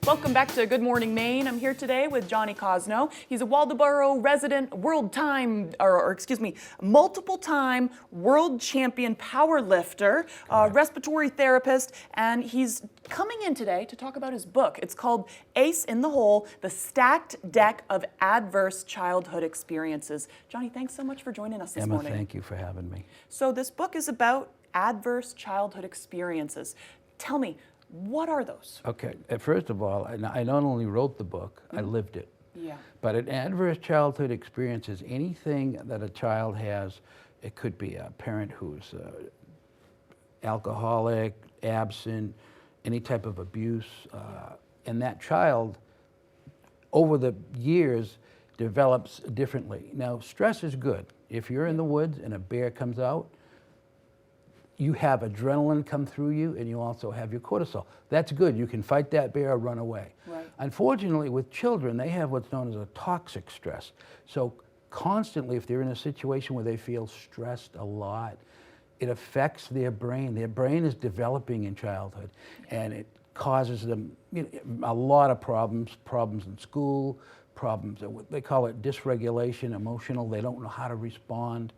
Welcome back to Good Morning Maine. I'm here today with Johnny Cosno. He's a Waldoboro resident, multiple-time world champion power lifter, respiratory therapist, and he's coming in today to talk about his book. It's called Ace in the Hole, The Stacked Deck of Adverse Childhood Experiences. Johnny, thanks so much for joining us this morning. Emma, thank you for having me. So this book is about adverse childhood experiences. Tell me, what are those? Okay, first of all, I not only wrote the book, I lived it. Yeah. But an adverse childhood experience is anything that a child has. It could be a parent who's alcoholic, absent, any type of abuse, and that child, over the years, develops differently. Now, stress is good. If you're in the woods and a bear comes out, you have adrenaline come through you, and you also have your cortisol. That's good. You can fight that bear or run away. Right. Unfortunately, with children, they have what's known as a toxic stress. So constantly, if they're in a situation where they feel stressed a lot, it affects their brain. Their brain is developing in childhood, and it causes them a lot of problems in school, problems, they call it dysregulation, emotional. They don't know how to respond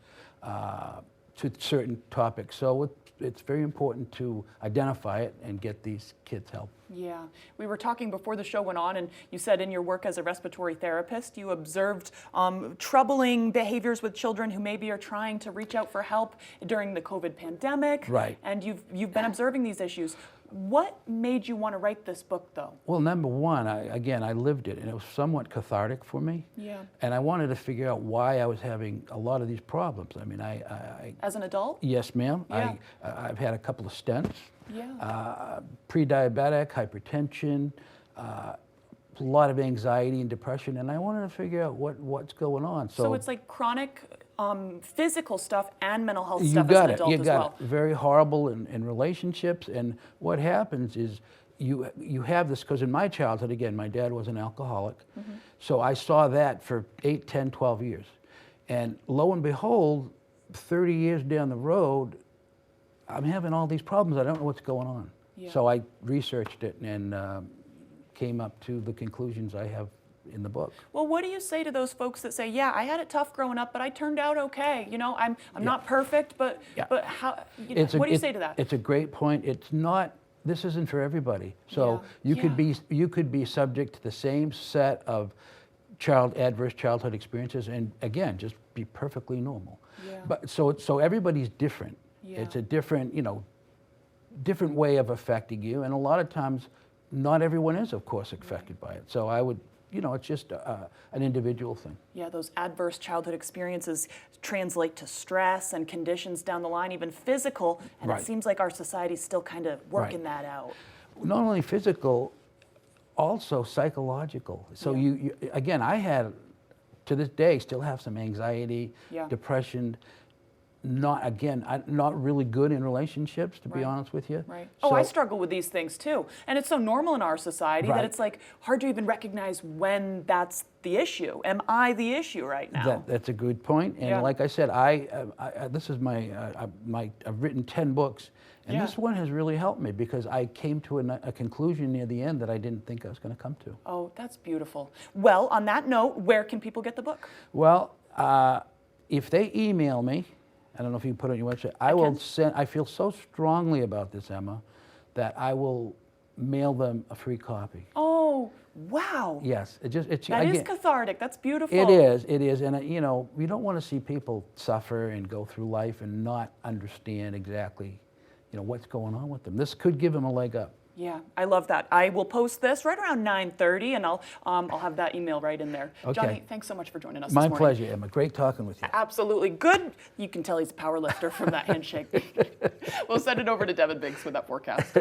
to certain topics. So it's very important to identify it and get these kids help. Yeah. We were talking before the show went on, and you said in your work as a respiratory therapist, you observed troubling behaviors with children who maybe are trying to reach out for help during the COVID pandemic. Right. And you've been observing these issues. What made you want to write this book, though? Well, number one, I lived it, and it was somewhat cathartic for me. Yeah. And I wanted to figure out why I was having a lot of these problems. I mean, As an adult? Yes, ma'am. Yeah. I've had a couple of stents. Yeah. Pre-diabetic, hypertension, a lot of anxiety and depression, and I wanted to figure out what's going on. So it's like chronic physical stuff and mental health you stuff got as an adult you as got well. it. Very horrible in relationships, and what happens is you have this, because in my childhood, again, my dad was an alcoholic, so I saw that for 8, 10, 12 years. And lo and behold, 30 years down the road, I'm having all these problems. I don't know what's going on. Yeah. So I researched it and came up to the conclusions I have in the book. Well, what do you say to those folks that say, "Yeah, I had it tough growing up, but I turned out okay. You know, I'm not perfect, but how? What do you say to that?" It's a great point. It's not. This isn't for everybody. So Yeah. you could be subject to the same set of adverse childhood experiences, and again, just be perfectly normal. Yeah. But so everybody's different. Yeah. It's a different different way of affecting you, and a lot of times, not everyone is, of course, affected by it. So I would. It's just an individual thing. Yeah, those adverse childhood experiences translate to stress and conditions down the line, even physical, and Right. it seems like our society's still kind of working that out. Not only physical, also psychological. So you again, I had, to this day, still have some anxiety, Yeah. depression. I'm not really good in relationships, to be Right. honest with you. Right. So, I struggle with these things too. And it's so normal in our society that Right. it's like hard to even recognize when that's the issue. Am I the issue right now? That's a good point. And Yeah. like I said, this is I've written 10 books, and Yeah. this one has really helped me because I came to a conclusion near the end that I didn't think I was going to come to. Oh, that's beautiful. Well, on that note, where can people get the book? Well, if they email me, I don't know if you can put it on your website, I will send. I feel so strongly about this, Emma, that I will mail them a free copy. Oh, wow. Yes, it's That is cathartic. That's beautiful. It is, and we don't want to see people suffer and go through life and not understand exactly, what's going on with them. This could give them a leg up. Yeah, I love that. I will post this right around 9:30, and I'll have that email right in there. Okay. Johnny, thanks so much for joining us My this morning. pleasure, Emma. Great talking with you. Absolutely. Good. You can tell he's a power lifter from that handshake. We'll send it over to Devin Biggs with that forecast.